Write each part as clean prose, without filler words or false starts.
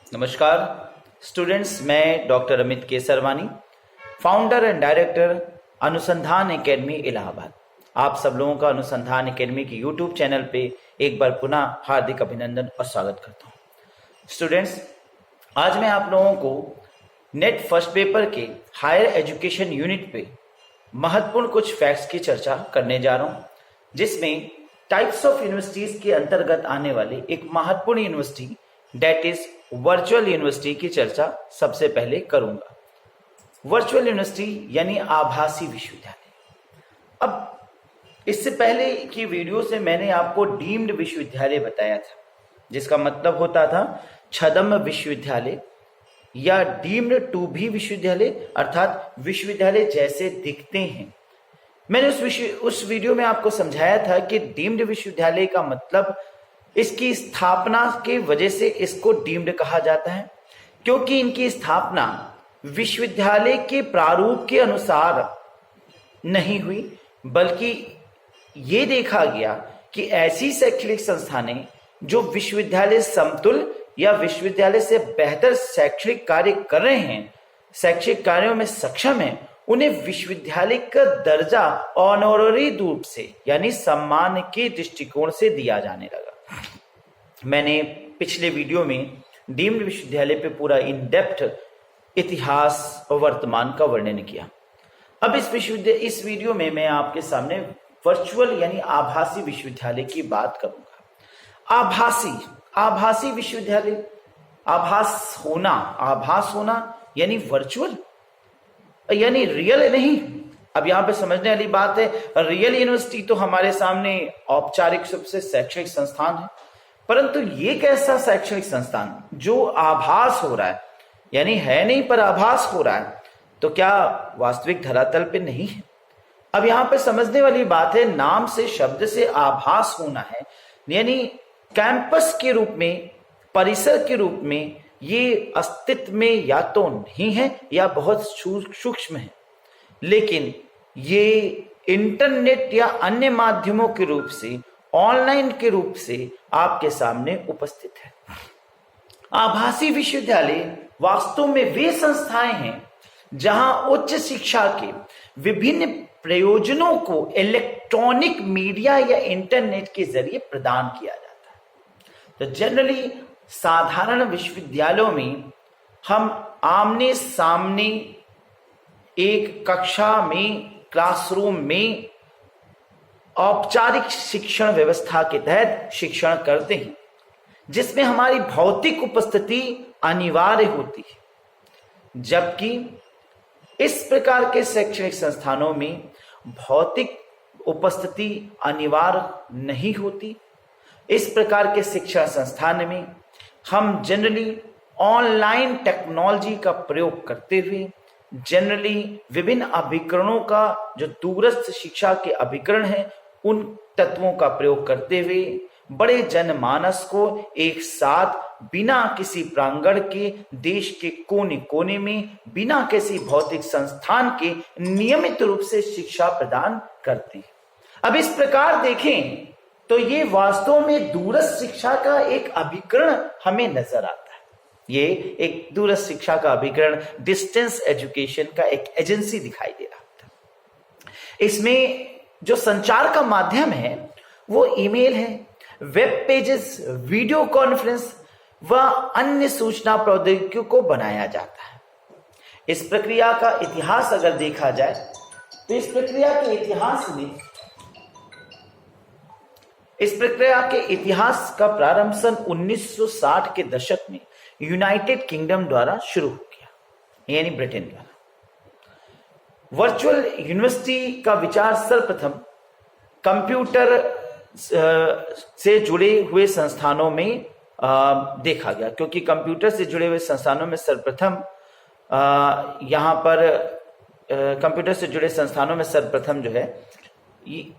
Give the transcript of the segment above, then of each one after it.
नमस्कार स्टूडेंट्स, मैं doctor Amit Kesarwani, founder and director अनुसंधान एकेडमी इलाहाबाद। आप सब लोगों का अनुसंधान एकेडमी के यूट्यूब चैनल पे एक बार पुनः हार्दिक अभिनंदन और स्वागत करता हूँ। स्टूडेंट्स, आज मैं आप लोगों को नेट फर्स्ट पेपर के हायर एजुकेशन यूनिट पे महत्वपूर्ण कुछ फैक्ट्स की चर्चा करने जा रहा हूँ, जिसमें टाइप्स ऑफ यूनिवर्सिटीज के अंतर्गत आने वाली एक महत्वपूर्ण university date is virtual university की चर्चा सबसे पहले करूंगा। वर्चुअल यूनिवर्सिटी यानी आभासी विश्वविद्यालय। अब इससे पहले की वीडियो से मैंने आपको डीम्ड विश्वविद्यालय बताया था, जिसका मतलब होता था छद्म विश्वविद्यालय या डीम्ड टू भी विश्वविद्यालय, अर्थात विश्वविद्यालय जैसे दिखते हैं। मैंने उस वीडियो में आपको समझाया था कि डीम्ड विश्वविद्यालय का मतलब इसकी स्थापना के वजह से इसको डीम्ड कहा जाता है, क्योंकि इनकी स्थापना विश्वविद्यालय के प्रारूप के अनुसार नहीं हुई, बल्कि ये देखा गया कि ऐसी शैक्षणिक संस्थानें जो विश्वविद्यालय समतुल्य या विश्वविद्यालय से बेहतर शैक्षणिक कार्य कर रहे हैं, शैक्षिक कार्यों में सक्षम हैं, उन्हें विश्वविद्यालय का दर्जा ऑनोररी रूप से यानी सम्मान के दृष्टिकोण से दिया जाने लगा। मैंने पिछले वीडियो में डीम्ड विश्वविद्यालय पे पूरा इन डेप्थ इतिहास और वर्तमान का वर्णन किया। अब इस वीडियो में मैं आपके सामने वर्चुअल यानी आभासी विश्वविद्यालय की बात करूंगा। आभासी विश्वविद्यालय, आभास होना यानी वर्चुअल यानी रियल नहीं। अब यहाँ पे समझने वाली बात है, रियल यूनिवर्सिटी तो हमारे सामने औपचारिक रूप से शैक्षणिक संस्थान है, परंतु ये कैसा शैक्षणिक संस्थान जो आभास हो रहा है, यानी है नहीं पर आभास हो रहा है, तो क्या वास्तविक धरातल पे नहीं है? अब यहाँ पे समझने वाली बात है, नाम से शब्द से आभास होना है, यानी कैंपस के रूप में, परिसर के रूप में ये अस्तित्व में या तो नहीं है या बहुत सूक्ष्म है, लेकिन ये इंटरनेट या अन्य माध्यमों के रूप से, ऑनलाइन के रूप से आपके सामने उपस्थित है। आभासी विश्वविद्यालय वास्तव में वे संस्थाएं हैं जहां उच्च शिक्षा के विभिन्न प्रयोजनों को इलेक्ट्रॉनिक मीडिया या इंटरनेट के जरिए प्रदान किया जाता है। तो जनरली साधारण विश्वविद्यालयों में हम आमने सामने एक कक्षा में, क्लासरूम में औपचारिक शिक्षण व्यवस्था के तहत शिक्षण करते हैं, जिसमें हमारी भौतिक उपस्थिति अनिवार्य होती है, जबकि इस प्रकार के शैक्षणिक संस्थानों में भौतिक उपस्थिति अनिवार्य नहीं होती। इस प्रकार के शिक्षण संस्थान में हम जनरली ऑनलाइन टेक्नोलॉजी का प्रयोग करते हुए, जनरली विभिन्न अभिकरणों का जो दूरस्थ शिक्षा के अभिकरण हैं, उन तत्वों का प्रयोग करते हुए बड़े जनमानस को एक साथ बिना किसी प्रांगण के, देश के कोने कोने में, बिना किसी भौतिक संस्थान के नियमित रूप से शिक्षा प्रदान करते हैं। अब इस प्रकार देखें तो ये वास्तव में दूरस्थ शिक्षा का एक अभिकरण हमें नजर आता है। ये एक दूरस्थ शिक्षा का अभिकरण, डिस्टेंस एजुकेशन का एक एजेंसी दिखाई दे रहा था। इसमें जो संचार का माध्यम है वो ईमेल है, वेब पेजेस, वीडियो कॉन्फ्रेंस व अन्य सूचना प्रौद्योगिकियों को बनाया जाता है। इस प्रक्रिया का इतिहास अगर देखा जाए तो इस प्रक्रिया के इतिहास का प्रारंभ सन 1960 के दशक में यूनाइटेड किंगडम द्वारा शुरू हो गया, यानी ब्रिटेन द्वारा। वर्चुअल यूनिवर्सिटी का विचार सर्वप्रथम कंप्यूटर से जुड़े हुए संस्थानों में देखा गया, क्योंकि कंप्यूटर से जुड़े हुए संस्थानों में सर्वप्रथम कंप्यूटर से जुड़े संस्थानों में सर्वप्रथम जो है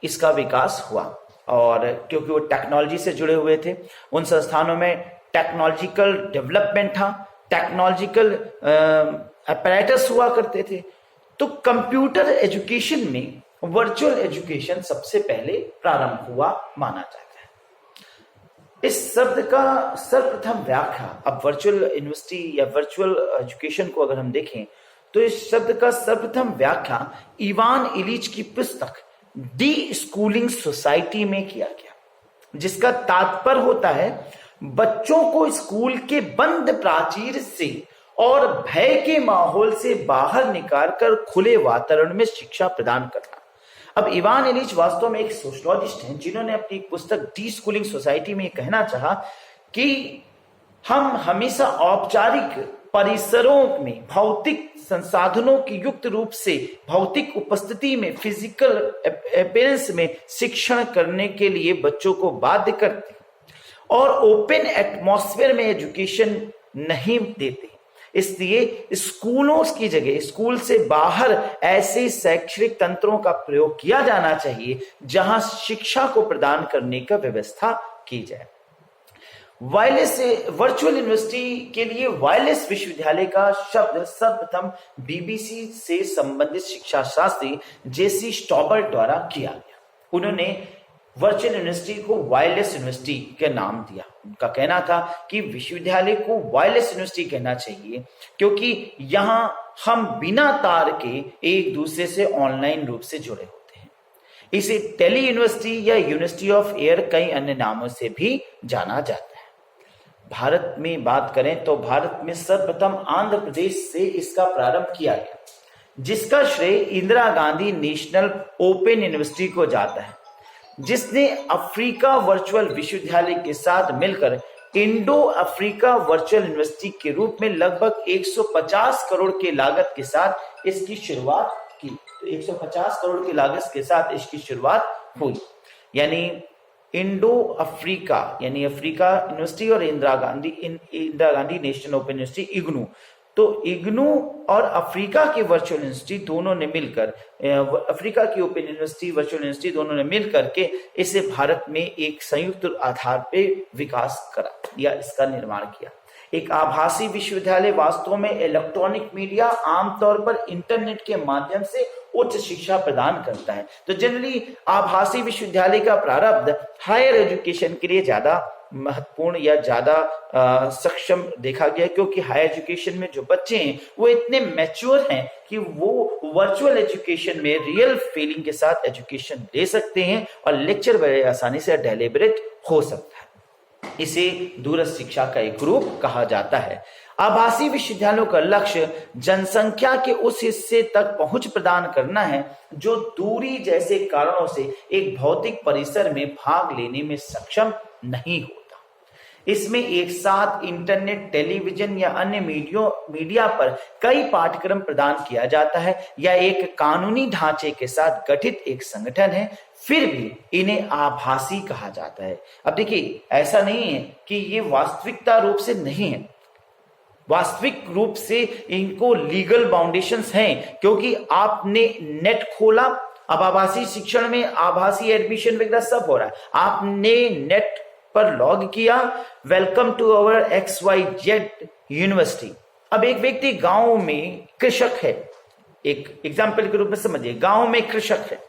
इसका विकास हुआ। और क्योंकि वो टेक्नोलॉजी से जुड़े हुए थे, उन संस्थानों में टेक्नोलॉजिकल डेवलपमेंट था, टेक्नोलॉजिकल अपैरेटस हुआ करते थे। तो कंप्यूटर एजुकेशन में वर्चुअल एजुकेशन सबसे पहले प्रारंभ हुआ माना जाता है। इस शब्द का सर्वप्रथम व्याख्या, अब वर्चुअल यूनिवर्सिटी या वर्चुअल एजुकेशन को अगर हम देखें तो इस शब्द का सर्वप्रथम व्याख्या इवान इलिच की पुस्तक डी स्कूलिंग सोसाइटी में किया गया, जिसका तात्पर्य होता है बच्चों को स्कूल के बंद प्राचीर से और भय के माहौल से बाहर निकालकर खुले वातावरण में शिक्षा प्रदान करना। अब इवान इलिच वास्तव में एक सोशलॉजिस्ट हैं जिन्होंने अपनी पुस्तक डी स्कूलिंग सोसाइटी में कहना चाहा कि हम हमेशा औपचारिक परिसरों में भौतिक संसाधनों की युक्त रूप से भौतिक उपस्थिति में फिजिकल अपीयरेंस में शिक्षण करने के लिए बच्चों को बाध्य करते और ओपन एटमॉस्फेयर में एजुकेशन नहीं देते। इसलिए स्कूलों की जगह स्कूल से बाहर ऐसे शैक्षणिक तंत्रों का प्रयोग किया जाना चाहिए जहां शिक्षा को प्रदान करने का व्यवस्था की जाए। वायरलेस वर्चुअल यूनिवर्सिटी के लिए वायरलेस विश्वविद्यालय का शब्द सर्वप्रथम बीबीसी से संबंधित शिक्षा शास्त्री जेसी स्टॉबर द्वारा किया गया। उन्होंने वर्चुअल यूनिवर्सिटी को वायरलेस यूनिवर्सिटी के नाम दिया। उनका कहना था कि विश्वविद्यालय को वायरलेस यूनिवर्सिटी कहना चाहिए क्योंकि यहां हम बिना तार के एक दूसरे से ऑनलाइन रूप से जुड़े होते हैं। इसे टेली यूनिवर्सिटी या यूनिवर्सिटी ऑफ एयर कई अन्य नामों से भी जाना जाता है। भारत में बात करें तो भारत में सर्वप्रथम आंध्र प्रदेश से इसका प्रारंभ किया गया, जिसका श्रेय Indira Gandhi national open university को जाता है, जिसने अफ्रीका वर्चुअल विश्वविद्यालय के साथ मिलकर इंडो अफ्रीका वर्चुअल यूनिवर्सिटी के रूप में लगभग 150 करोड़ की लागत के साथ इसकी शुरुआत की। तो 150 करोड़ की लागत के साथ इसकी शुरुआत हुई। यानी इंडो अफ्रीका यानी अफ्रीका यूनिवर्सिटी और Indira Gandhi national open university IGNOU. तो इग्नू और अफ्रीका की वर्चुअल यूनिवर्सिटी दोनों ने मिलकर अफ्रीका की ओपन यूनिवर्सिटी वर्चुअल यूनिवर्सिटी दोनों ने मिलकर के इसे भारत में एक संयुक्त आधार पे विकास करा या इसका निर्माण किया। एक आभासी विश्वविद्यालय वास्तव में इलेक्ट्रॉनिक मीडिया आमतौर पर इंटरनेट के माध्यम से उच्च शिक्षा प्रदान करता है। तो जनरली आभासी विश्वविद्यालय का प्रारंभ हायर एजुकेशन के लिए ज्यादा महत्वपूर्ण या ज्यादा सक्षम देखा गया, क्योंकि हायर एजुकेशन में जो बच्चे हैं वो इतने मैच्योर हैं कि वो वर्चुअल एजुकेशन में रियल फीलिंग के साथ एजुकेशन ले सकते हैं और लेक्चर बड़े आसानी से डेलिब्रेट हो सकता है। इसे दूरस्थ शिक्षा का एक रूप कहा जाता है। आभासी विश्वविद्यालयों का लक्ष्य जनसंख्या के उस हिस्से तक पहुंच प्रदान करना है जो दूरी जैसे कारणों से एक भौतिक परिसर में भाग लेने में सक्षम नहीं होता। इसमें एक साथ इंटरनेट, टेलीविजन या अन्य मीडिया पर कई पाठ्यक्रम प्रदान किया जाता है या एक कानूनी ढांचे के साथ गठित एक संगठन है, फिर भी इन्हें आभासी कहा जाता है। अब देखिए, ऐसा नहीं है कि ये वास्तविकता रूप से नहीं है, वास्तविक रूप से इनको लीगल बाउंडेशंस हैं, क्योंकि आपने नेट खोला, अब आभासी शिक्षण में आभासी एडमिशन वगैरह सब हो रहा है, आपने नेट पर लॉग किया, welcome to our XYZ university. अब एक व्यक्ति गांव में कृषक है, एक एग्जाम्पल के रूप में समझिए, गांव में कृषक है,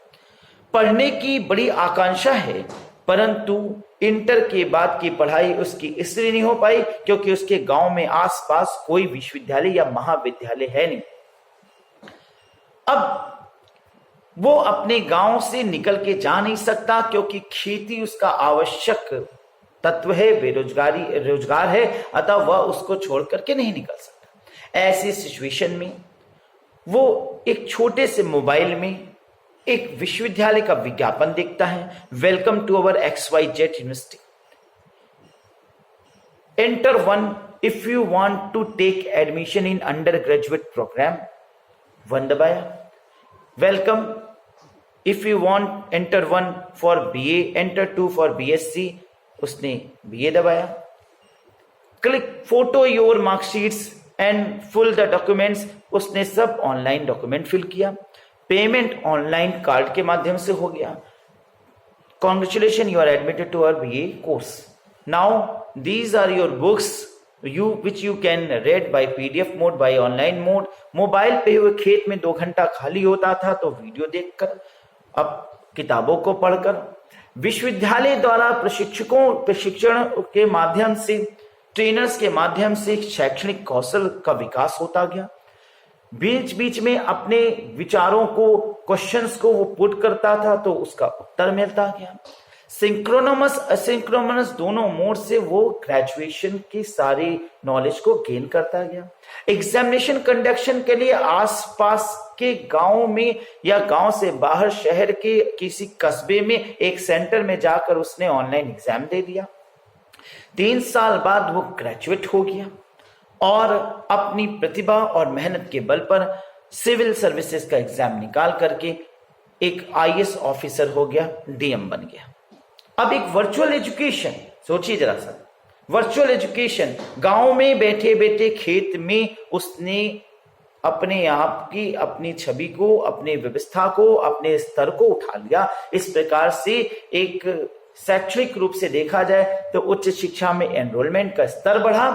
पढ़ने की बड़ी आकांक्षा है, परंतु इंटर के बाद की पढ़ाई उसकी इसलिए नहीं हो पाई क्योंकि उसके गांव में आसपास कोई विश्वविद्यालय या महाविद्यालय है नहीं। अब वो अपने गांव से निकल के जा नहीं सकता क्योंकि खेती उसका आवश्यक तत्व है, रोजगार है, अतः वह उसको छोड़ करके नहीं निकल सकता। ऐसी सिचुएशन में वो एक छोटे से मोबाइल में एक विश्वविद्यालय का विज्ञापन देखता है, welcome to our XYZ university, enter one if you want to take admission in undergraduate programme, one दबाया, welcome if you want enter one for BA, enter two for BSc, उसने BA दबाया, click photo your marksheets and full the documents, उसने सब online document fill किया, payment online card के माध्यम से हो गया, congratulation you are admitted to our BA course, now these are your books which you can read by PDF mode, by online mode. Mobile पे हुए खेत में 2 घंटा खाली होता था तो वीडियो देखकर, अब किताबों को पढ़कर, विश्वविद्यालय द्वारा प्रशिक्षण के माध्यम से, ट्रेनर्स के माध्यम से शैक्षणिक कौशल का विकास होता गया। बीच बीच में अपने विचारों को, क्वेश्चंस को वो पुट करता था तो उसका उत्तर मिलता गया। सिंक्रोनमस असिंक्रोनमस दोनों मोड से वो ग्रेजुएशन की सारी नॉलेज को गेन करता गया। एग्जामिनेशन कंडक्शन के लिए आसपास के गांव में या गांव से बाहर शहर के किसी कस्बे में एक सेंटर में जाकर उसने ऑनलाइन एग्जाम दे दिया। 3 साल बाद वो ग्रेजुएट हो गया और अपनी प्रतिभा और मेहनत के बल पर सिविल सर्विसेज का एग्जाम निकाल करके एक आईएएस ऑफिसर हो गया, डीएम बन गया। अब एक वर्चुअल एजुकेशन, सोचिए जरा सा, वर्चुअल एजुकेशन, गांव में बैठे बैठे खेत में उसने अपने आप की, अपनी छवि को, अपने व्यवस्था को, अपने स्तर को उठा लिया। इस प्रकार से एक शैक्षणिक रूप से देखा जाए तो उच्च शिक्षा में एनरोलमेंट का स्तर बढ़ा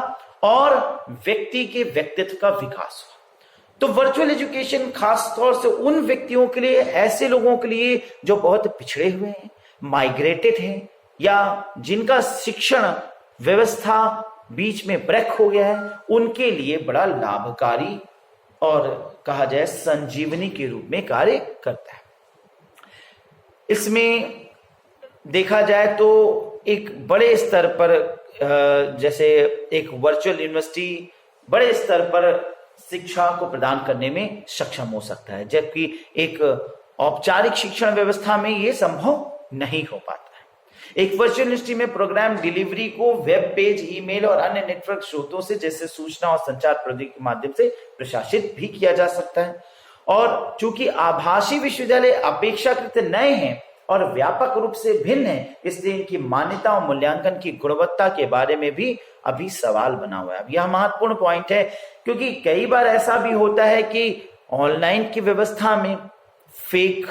और व्यक्ति के व्यक्तित्व का विकास हुआ। तो वर्चुअल एजुकेशन खास तौर से उन व्यक्तियों के लिए, ऐसे लोगों के लिए जो बहुत पिछड़े हुए हैं, माइग्रेटेड हैं, या जिनका शिक्षण व्यवस्था बीच में ब्रेक हो गया है, उनके लिए बड़ा लाभकारी और कहा जाए संजीवनी के रूप में कार्य करता है। इसमें देखा जाए तो एक बड़े स्तर पर, जैसे एक वर्चुअल यूनिवर्सिटी बड़े स्तर पर शिक्षा को प्रदान करने में सक्षम हो सकता है, जबकि एक औपचारिक शिक्षण व्यवस्था में यह संभव नहीं हो पाता है। एक वर्चुअल यूनिवर्सिटी में प्रोग्राम डिलीवरी को वेब पेज, ईमेल और अन्य नेटवर्क स्रोतों से, जैसे सूचना और संचार प्रौद्योगिकी के माध्यम से प्रशासित भी किया जा सकता है। और चूंकि आभासी विश्वविद्यालय अपेक्षाकृत नए हैं और व्यापक रूप से भिन्न है, इसलिए इनकी मान्यता और मूल्यांकन की गुणवत्ता के बारे में भी अभी सवाल बना हुआ है। अब यह महत्वपूर्ण पॉइंट है, क्योंकि कई बार ऐसा भी होता है कि ऑनलाइन की व्यवस्था में फेक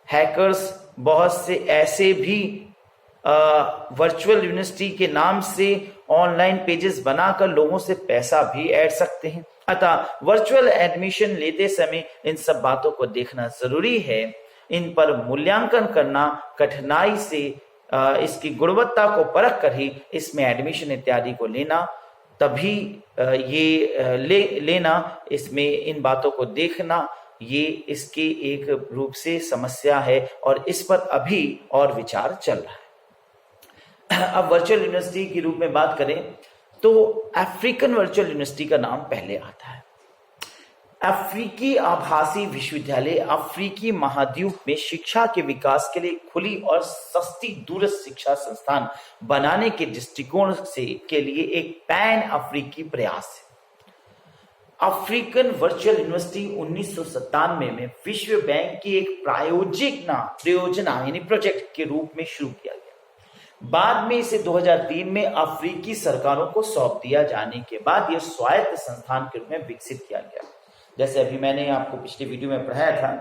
हैकर्स बहुत से ऐसे भी वर्चुअल यूनिवर्सिटी के नाम से ऑनलाइन पेजेस बनाकर लोगों से पैसा भी ऐड सकते हैं। अतः वर्चुअल एडमिशन लेते समय इन सब बातों को देखना जरूरी है। इन पर मूल्यांकन करना, कठिनाई से इसकी गुणवत्ता को परख कर ही इसमें एडमिशन इत्यादि को लेना, तभी लेना, इसमें इन बातों को देखना, ये इसकी एक रूप से समस्या है और इस पर अभी और विचार चल रहा है। अब वर्चुअल यूनिवर्सिटी के रूप में बात करें तो अफ्रीकन वर्चुअल यूनिवर्सिटी का नाम पहले आता है। अफ्रीकी आभासी विश्वविद्यालय अफ्रीकी महाद्वीप में शिक्षा के विकास के लिए खुली और सस्ती दूरस्थ शिक्षा संस्थान बनाने के दृष्टिकोण से के लिए एक पैन अफ्रीकी प्रयास है। अफ्रीकन वर्चुअल यूनिवर्सिटी 1997 में विश्व बैंक की एक परियोजना यानी प्रोजेक्ट के रूप में शुरू किया गया। बाद में इसे 2003 में अफ्रीकी सरकारों को सौंप दिया जाने के बाद यह स्वायत्त संस्थान के रूप में विकसित किया गया। जैसे अभी मैंने आपको पिछले वीडियो में पढ़ाया था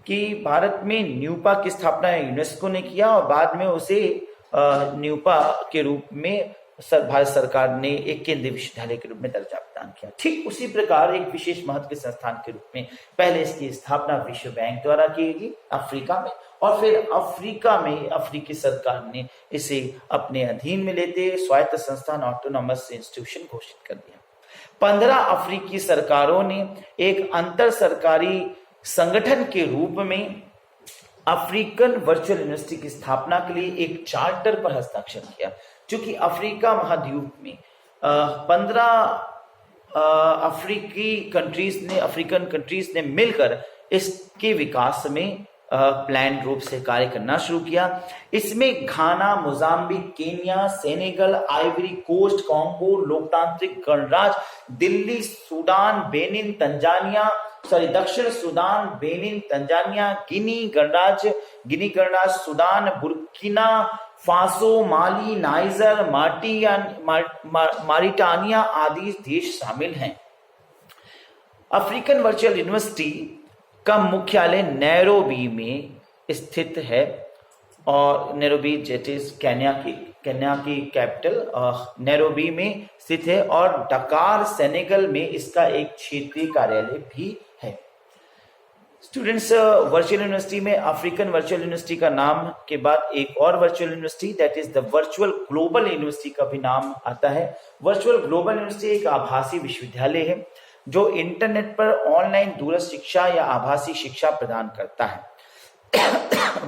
कि भारत में न्यूपा की स्थापना यूनेस्को ने किया और बाद में उसे न्यूपा के रूप में भारत सरकार ने एक केंद्रीय विश्वविद्यालय के रूप में दर्जा प्रदान किया। ठीक उसी प्रकार एक विशेष महत्व के संस्थान के रूप में पहले इसकी स्थापना विश्व बैंक द्वारा की गई अफ्रीका में, और फिर अफ्रीका में अफ्रीकी सरकार ने इसे अपने अधीन में लेते स्वायत्त संस्थान ऑटोनॉमस इंस्टीट्यूशन घोषित कर दिया। 15 अफ्रीकी सरकारों ने एक अंतर सरकारी संगठन के रूप में अफ्रीकन वर्चुअल यूनिवर्सिटी की स्थापना के लिए एक चार्टर पर हस्ताक्षर किया। चूंकि अफ्रीका महाद्वीप में 15 अफ्रीकन कंट्रीज ने मिलकर इसके विकास में प्लान रूप से कार्य करना शुरू किया। इसमें Ghana, Mozambique, Kenya, Senegal, Ivory Coast, Congo, लोकतांत्रिक गणराज्य, दिल्ली, सूडान, बेनिन, दक्षिण सूडान, बेनिन, तंजानिया, गिनी गणराज्य, Sudan, Burkina Faso, Mali, Niger, Mauritania आदि देश शामिल हैं। अफ्रीकन वर्चुअल यूनिवर्सिटी का मुख्यालय नैरोबी में स्थित है और नैरोबी केन्या की कैपिटल नैरोबी में स्थित है और डकार सेनेगल में इसका एक क्षेत्रीय कार्यालय भी है। स्टूडेंट्स, वर्चुअल यूनिवर्सिटी में अफ्रीकन वर्चुअल यूनिवर्सिटी का नाम के बाद एक और virtual university that is the virtual global university का भी नाम आता है। वर्चुअल ग्लोबल यूनिवर्सिटी एक आभासी विश्वविद्यालय है जो इंटरनेट पर ऑनलाइन दूरस्थ शिक्षा या आभासी शिक्षा प्रदान करता है।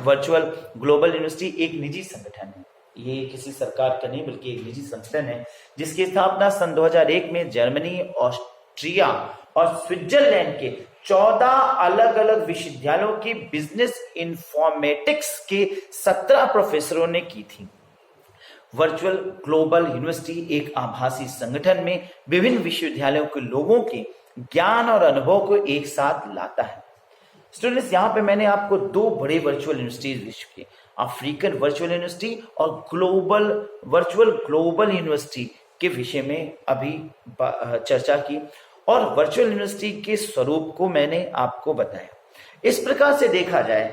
वर्चुअल ग्लोबल यूनिवर्सिटी एक निजी संगठन है, ये किसी सरकार का नहीं बल्कि एक निजी संगठन है जिसकी स्थापना सन 2001 में जर्मनी, ऑस्ट्रिया और स्विट्जरलैंड के 14 अलग अलग विश्वविद्यालयों के बिजनेस इंफॉर्मेटिक्स के 17 प्रोफेसरों ने की थी। वर्चुअल ग्लोबल यूनिवर्सिटी एक आभासी संगठन में विभिन्न विश्वविद्यालयों के लोगों के ज्ञान और अनुभव को एक साथ लाता है। स्टूडेंट्स, यहाँ पे मैंने आपको दो बड़े वर्चुअल यूनिवर्सिटीज लिस्ट की, अफ्रीकन वर्चुअल यूनिवर्सिटी और वर्चुअल ग्लोबल यूनिवर्सिटी के विषय में अभी चर्चा की और वर्चुअल यूनिवर्सिटी के स्वरूप को मैंने आपको बताया। इस प्रकार से देखा जाए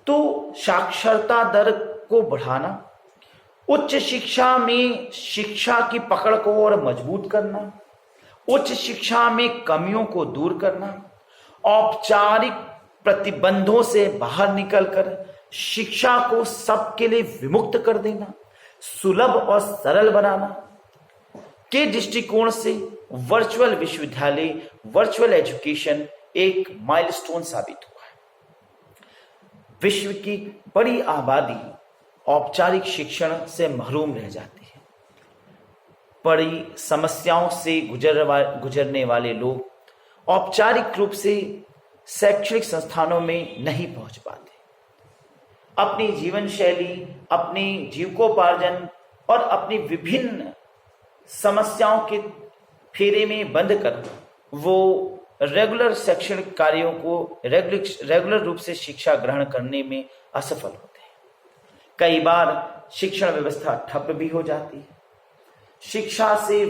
तो साक्षरता दर को बढ़ाना, उच्च शिक्षा में शिक्षा की पकड़ को और मजबूत करना, उच्च शिक्षा में कमियों को दूर करना, औपचारिक प्रतिबंधों से बाहर निकलकर शिक्षा को सबके लिए विमुक्त कर देना, सुलभ और सरल बनाना के दृष्टिकोण से वर्चुअल विश्वविद्यालय, वर्चुअल एजुकेशन एक माइलस्टोन साबित हुआ है। विश्व की बड़ी आबादी औपचारिक शिक्षण से महरूम रह जाती है। बड़ी समस्याओं से गुजरने वाले लोग औपचारिक रूप से शैक्षणिक संस्थानों में नहीं पहुंच पाते। अपनी जीवन शैली, अपनी जीविकोपार्जन और अपनी विभिन्न समस्याओं के फेरे में बंद कर वो रेगुलर शैक्षणिक कार्यों को रेगुलर रूप से शिक्षा ग्रहण करने में असफल होते हैं। कई बार शिक्षण व्यवस्था ठप भी हो जाती है, शिक्षा से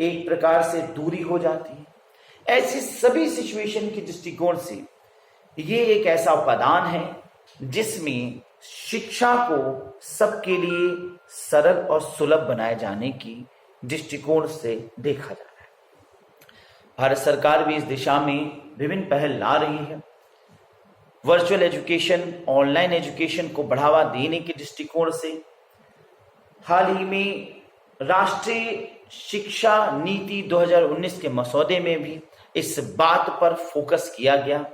एक प्रकार से दूरी हो जाती है। ऐसी सभी सिचुएशन के दृष्टिकोण से ये एक ऐसा उपादान है जिसमें शिक्षा को सबके लिए सरल और सुलभ बनाए जाने की दृष्टिकोण से देखा जा रहा है। भारत सरकार भी इस दिशा में विभिन्न पहल ला रही है। वर्चुअल एजुकेशन, ऑनलाइन एजुकेशन को बढ़ावा देने के दृष्टिकोण से हाल ही में राष्ट्रीय शिक्षा नीति 2019 के मसौदे में भी इस बात पर फोकस किया गया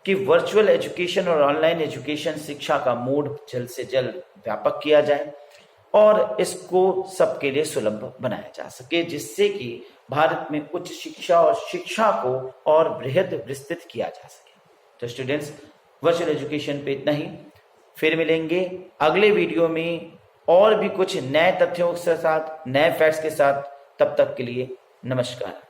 कि वर्चुअल एजुकेशन और ऑनलाइन एजुकेशन शिक्षा का मोड जल्द से जल्द व्यापक किया जाए और इसको सबके लिए सुलभ बनाया जा सके, जिससे कि भारत में उच्च शिक्षा और शिक्षा को और बृहद विस्तृत किया जा सके। तो स्टूडेंट्स, वर्चुअल एजुकेशन पे इतना ही। फिर मिलेंगे अगले वीडियो में और भी कुछ नए तथ्यों के साथ, नए फैक्ट्स के साथ। तब तक के लिए नमस्कार।